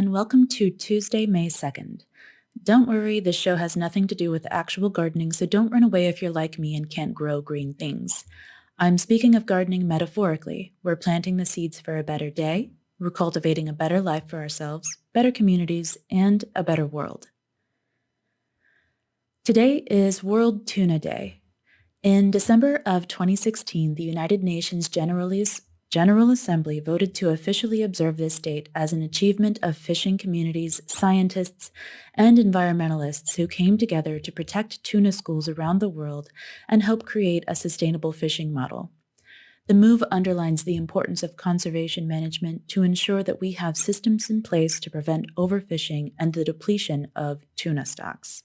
and welcome to Tuesday, May 2nd. Don't worry, this show has nothing to do with actual gardening, so don't run away if you're like me and can't grow green things. I'm speaking of gardening metaphorically. We're planting the seeds for a better day, we're cultivating a better life for ourselves, better communities, and a better world. Today is World Tuna Day. In December of 2016, the United Nations General Assembly voted to officially observe this date as an achievement of fishing communities, scientists, and environmentalists who came together to protect tuna schools around the world and help create a sustainable fishing model. The move underlines the importance of conservation management to ensure that we have systems in place to prevent overfishing and the depletion of tuna stocks.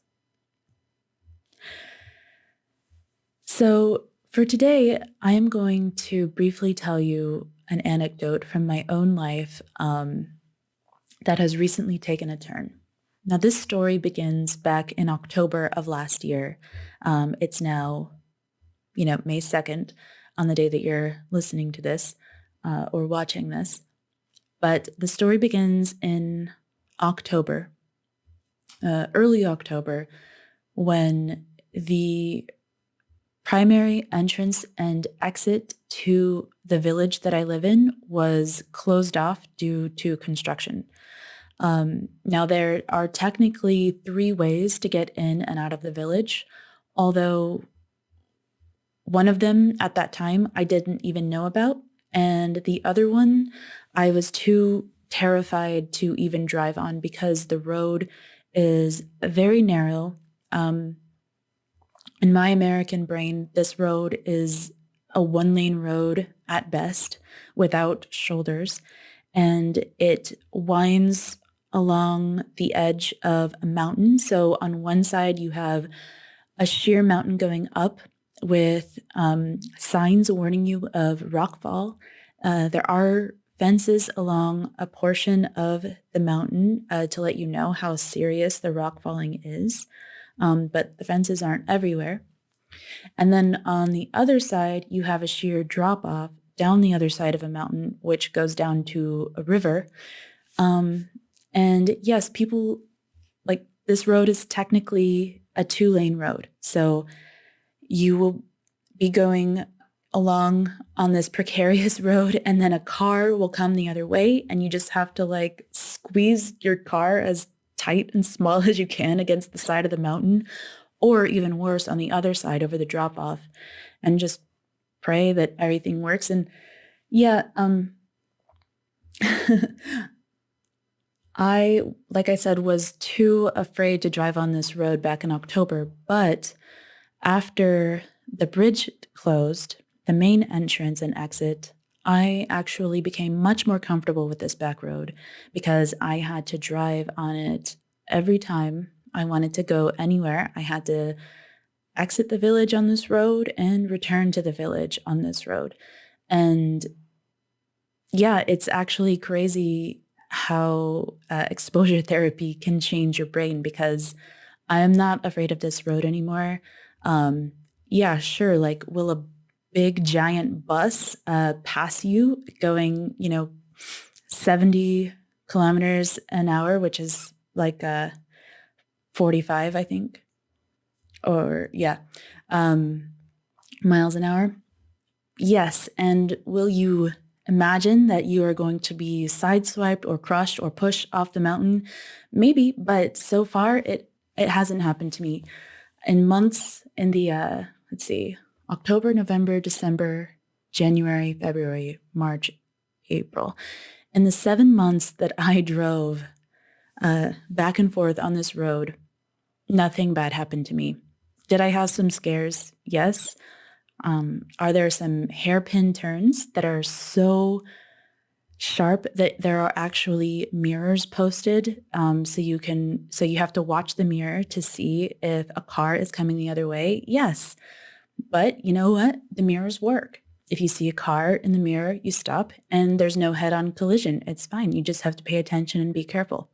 So for today, I am going to briefly tell you an anecdote from my own life that has recently taken a turn. Now, this story begins back in October of last year. It's now, May 2nd, on the day that you're listening to this or watching this. But the story begins in October, early October, when the primary entrance and exit to the village that I live in was closed off due to construction. Now, there are technically 3 ways to get in and out of the village, although one of them at that time I didn't even know about, and the other one I was too terrified to even drive on because the road is very narrow. In my American brain, this road is a 1-lane road at best without shoulders, and it winds along the edge of a mountain. So on one side, you have a sheer mountain going up with signs warning you of rockfall. There are fences along a portion of the mountain to let you know how serious the rock falling is. But the fences aren't everywhere. And then on the other side, you have a sheer drop off down the other side of a mountain, which goes down to a river. And yes, people, like, this road is technically a 2-lane road. So you will be going along on this precarious road, and then a car will come the other way, and you just have to squeeze your car as tight and small as you can against the side of the mountain, or even worse, on the other side over the drop off, and just pray that everything works. And I, like I said, was too afraid to drive on this road back in October, but after the bridge closed, the main entrance and exit, I actually became much more comfortable with this back road because I had to drive on it every time I wanted to go anywhere. I had to exit the village on this road and return to the village on this road. And yeah, it's actually crazy how exposure therapy can change your brain, because I am not afraid of this road anymore. Yeah, sure, will a big giant bus pass you going, 70 kilometers an hour, which is 45, I think, or miles an hour? Yes, and will you imagine that you are going to be sideswiped or crushed or pushed off the mountain? Maybe, but so far it hasn't happened to me. In months in the, October, November, December, January, February, March, April. In the 7 months that I drove back and forth on this road, nothing bad happened to me. Did I have some scares? Yes. Are there some hairpin turns that are so sharp that there are actually mirrors posted, so you have to watch the mirror to see if a car is coming the other way? Yes. But you know what? The mirrors work. If you see a car in the mirror, you stop, and there's no head-on collision. It's fine. You just have to pay attention and be careful.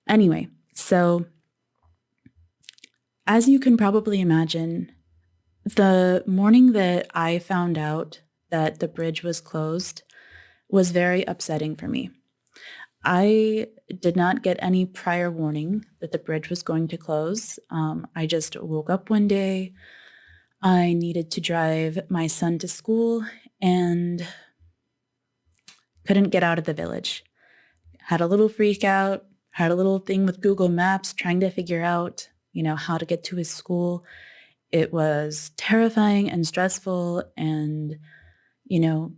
Anyway, so as you can probably imagine, the morning that I found out that the bridge was closed was very upsetting for me. I did not get any prior warning that the bridge was going to close. I just woke up one day. I needed to drive my son to school and couldn't get out of the village. Had a little freak out, had a little thing with Google Maps trying to figure out, how to get to his school. It was terrifying and stressful. And, you know,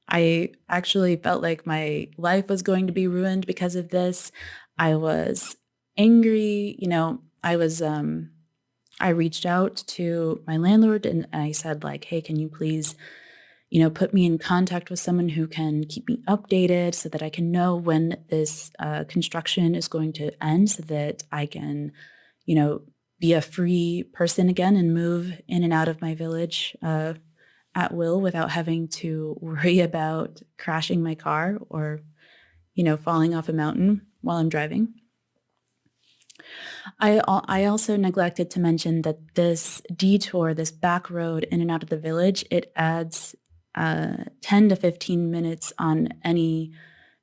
I actually felt like my life was going to be ruined because of this. I was angry. I reached out to my landlord and I said, like, hey, can you please, put me in contact with someone who can keep me updated so that I can know when this construction is going to end so that I can, be a free person again and move in and out of my village at will without having to worry about crashing my car or, falling off a mountain while I'm driving. I also neglected to mention that this detour, this back road in and out of the village, it adds 10 to 15 minutes on any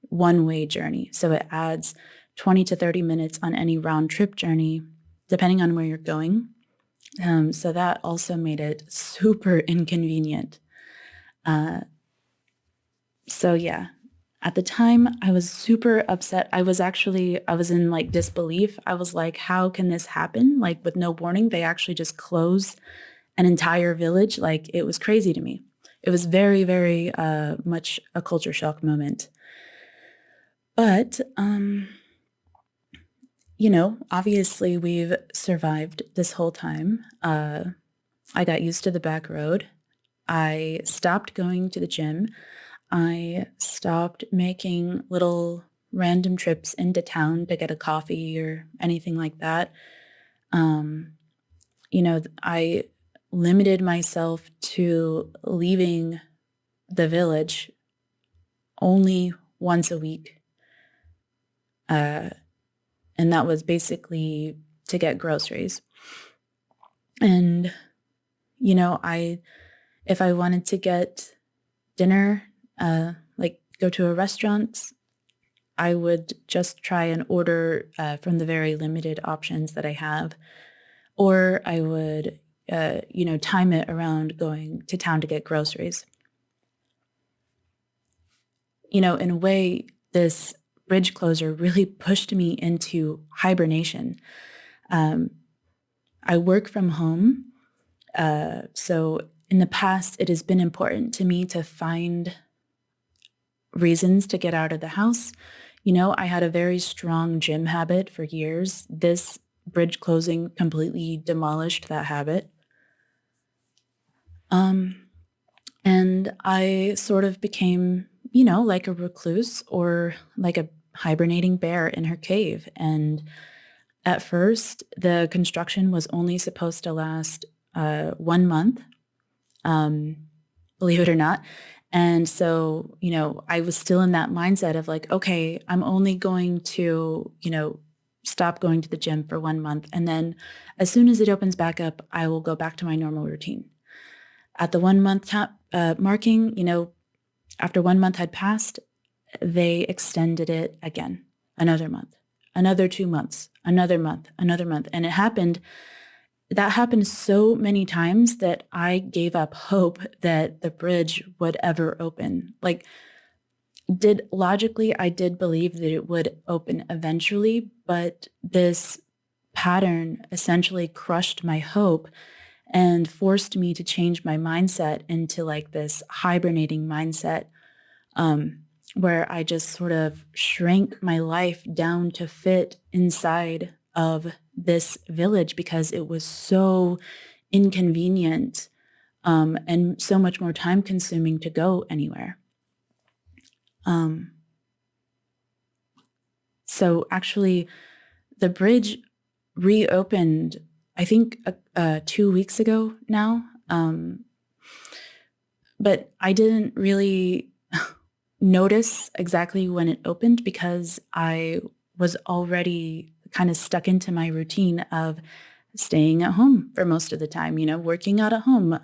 one-way journey. So it adds 20 to 30 minutes on any round trip journey, depending on where you're going. So that also made it super inconvenient. So yeah, at the time I was super upset. I was in like disbelief. I was like, how can this happen? Like with no warning, they actually just close an entire village. Like it was crazy to me. It was very, very much a culture shock moment. But, obviously we've survived this whole time. I got used to the back road. I stopped going to the gym. I stopped making little random trips into town to get a coffee or anything like that. I limited myself to leaving the village only once a week. And that was basically to get groceries. And, if I wanted to get dinner, like go to a restaurant, I would just try and order from the very limited options that I have. Or I would, time it around going to town to get groceries. In a way, this bridge closure really pushed me into hibernation. I work from home. So in the past, it has been important to me to find reasons to get out of the house. I had a very strong gym habit for years. This bridge closing completely demolished that habit. And I sort of became, like a recluse or like a hibernating bear in her cave. And at first, the construction was only supposed to last 1 month, believe it or not. And so, I was still in that mindset of like, okay, I'm only going to, stop going to the gym for 1 month. And then as soon as it opens back up, I will go back to my normal routine. At the 1 month marking, after 1 month had passed, they extended it again, another month, another 2 months, another month, another month. And that happened so many times that I gave up hope that the bridge would ever open. Like, logically, I did believe that it would open eventually, but this pattern essentially crushed my hope and forced me to change my mindset into like this hibernating mindset, where I just sort of shrank my life down to fit inside of this village because it was so inconvenient, and so much more time consuming to go anywhere. So actually, the bridge reopened, I think, 2 weeks ago now. But I didn't really notice exactly when it opened because I was already kind of stuck into my routine of staying at home for most of the time, working out at home,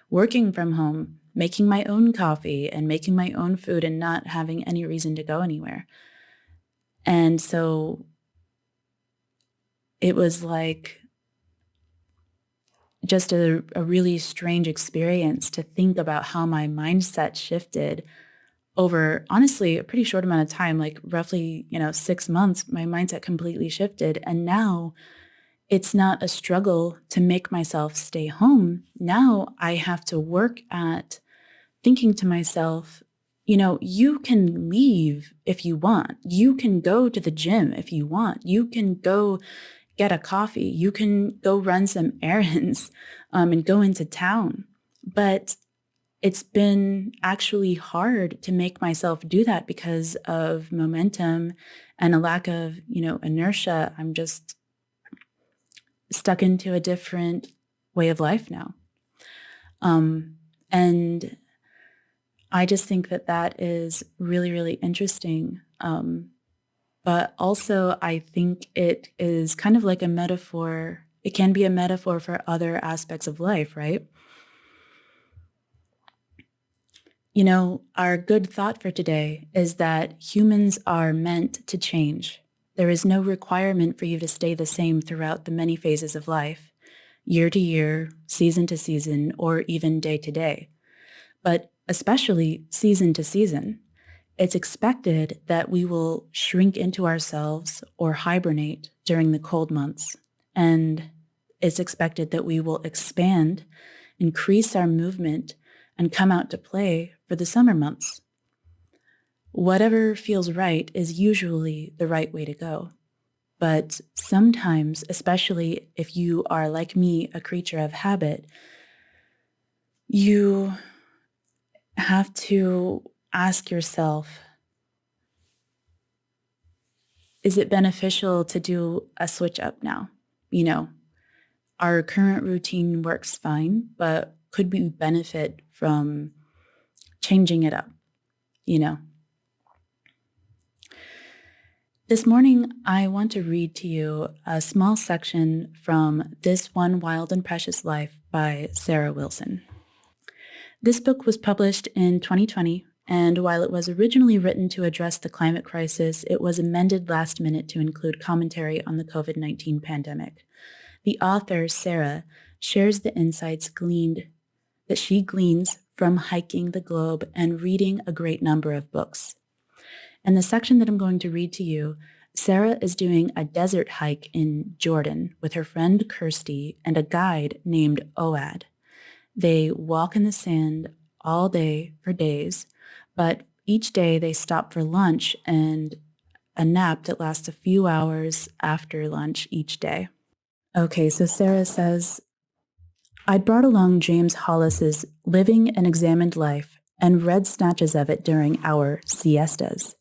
working from home. making my own coffee and making my own food and not having any reason to go anywhere. And so it was like just a really strange experience to think about how my mindset shifted over, honestly, a pretty short amount of time, like roughly, 6 months. My mindset completely shifted. And now it's not a struggle to make myself stay home. Now I have to work at thinking to myself, you can leave if you want. You can go to the gym if you want. You can go get a coffee. You can go run some errands and go into town. But it's been actually hard to make myself do that because of momentum and a lack of, inertia. I'm just stuck into a different way of life now. And I just think that is really, really interesting. But also I think it is kind of like a metaphor. It can be a metaphor for other aspects of life, right? Our good thought for today is that humans are meant to change. There is no requirement for you to stay the same throughout the many phases of life, year to year, season to season, or even day to day. But especially season to season, it's expected that we will shrink into ourselves or hibernate during the cold months. And it's expected that we will expand, increase our movement, and come out to play for the summer months. Whatever feels right is usually the right way to go. But sometimes, especially if you are like me, a creature of habit, you have to ask yourself, is it beneficial to do a switch up now? Our current routine works fine, but could we benefit from changing it up? This morning, I want to read to you a small section from This One Wild and Precious Life by Sarah Wilson. This book was published in 2020, and while it was originally written to address the climate crisis, it was amended last minute to include commentary on the COVID-19 pandemic. The author, Sarah, shares the insights that she gleans from hiking the globe and reading a great number of books. In the section that I'm going to read to you, Sarah is doing a desert hike in Jordan with her friend Kirsty and a guide named Oad. They walk in the sand all day for days, but each day they stop for lunch and a nap that lasts a few hours after lunch each day. Okay, so Sarah says, I'd brought along James Hollis's Living an Examined Life and read snatches of it during our siestas.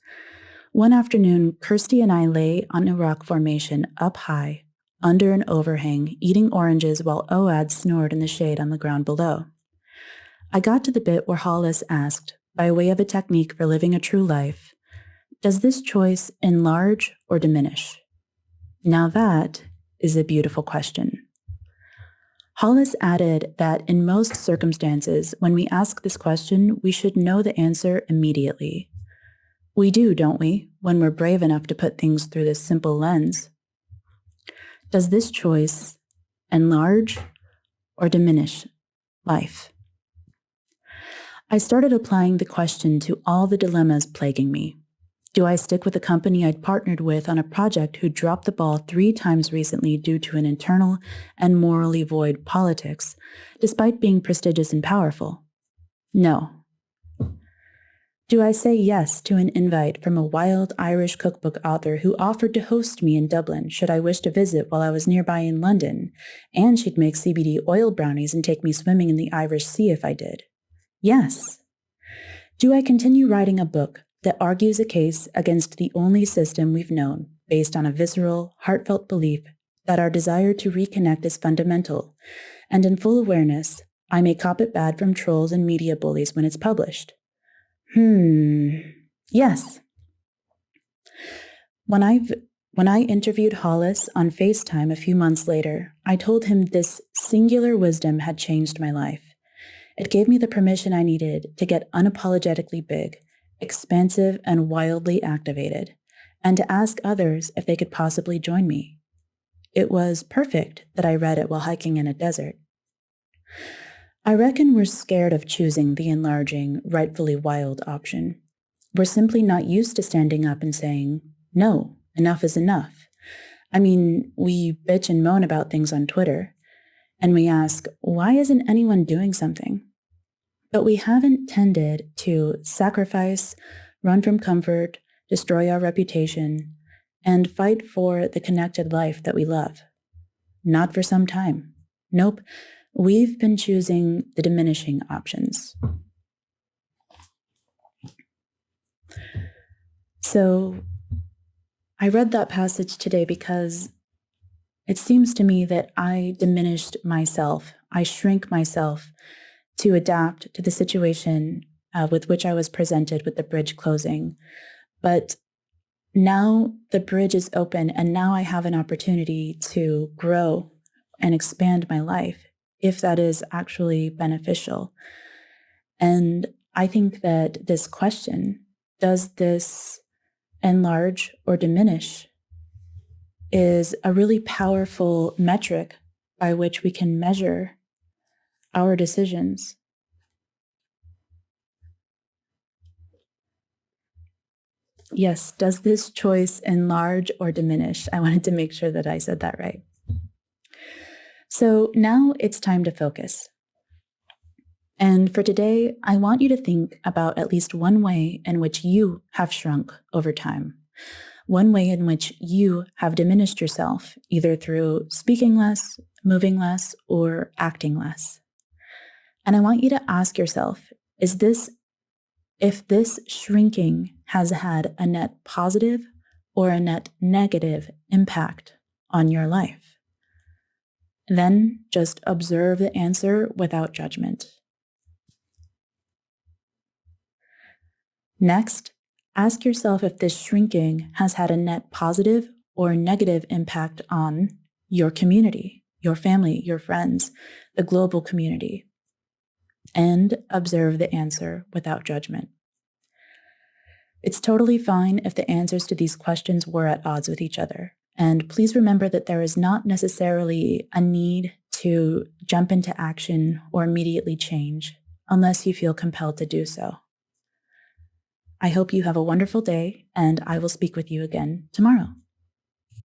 One afternoon, Kirsty and I lay on a rock formation up high, under an overhang, eating oranges while Oad snored in the shade on the ground below. I got to the bit where Hollis asked, by way of a technique for living a true life, does this choice enlarge or diminish? Now that is a beautiful question. Hollis added that in most circumstances, when we ask this question, we should know the answer immediately. We do, don't we, when we're brave enough to put things through this simple lens? Does this choice enlarge or diminish life? I started applying the question to all the dilemmas plaguing me. Do I stick with a company I'd partnered with on a project who dropped the ball 3 times recently due to an internal and morally void politics, despite being prestigious and powerful? No. Do I say yes to an invite from a wild Irish cookbook author who offered to host me in Dublin should I wish to visit while I was nearby in London, and she'd make CBD oil brownies and take me swimming in the Irish Sea if I did? Yes. Do I continue writing a book that argues a case against the only system we've known, based on a visceral, heartfelt belief that our desire to reconnect is fundamental, and in full awareness, I may cop it bad from trolls and media bullies when it's published? Yes. When I interviewed Hollis on FaceTime a few months later, I told him this singular wisdom had changed my life. It gave me the permission I needed to get unapologetically big, expansive, and wildly activated, and to ask others if they could possibly join me. It was perfect that I read it while hiking in a desert. I reckon we're scared of choosing the enlarging, rightfully wild option. We're simply not used to standing up and saying, no, enough is enough. I mean, we bitch and moan about things on Twitter, and we ask, why isn't anyone doing something? But we haven't tended to sacrifice, run from comfort, destroy our reputation, and fight for the connected life that we love. Not for some time. Nope, we've been choosing the diminishing options. So I read that passage today because it seems to me that I diminished myself. I shrink myself to adapt to the situation with which I was presented with the bridge closing. But now the bridge is open, and now I have an opportunity to grow and expand my life, if that is actually beneficial. And I think that this question, does this enlarge or diminish, is a really powerful metric by which we can measure our decisions. Yes, does this choice enlarge or diminish? I wanted to make sure that I said that right. So now it's time to focus. And for today, I want you to think about at least one way in which you have shrunk over time. One way in which you have diminished yourself, either through speaking less, moving less, or acting less. And I want you to ask yourself, if this shrinking has had a net positive or a net negative impact on your life. Then just observe the answer without judgment. Next, ask yourself if this shrinking has had a net positive or negative impact on your community, your family, your friends, the global community, and observe the answer without judgment. It's totally fine if the answers to these questions were at odds with each other. And please remember that there is not necessarily a need to jump into action or immediately change unless you feel compelled to do so. I hope you have a wonderful day, and I will speak with you again tomorrow.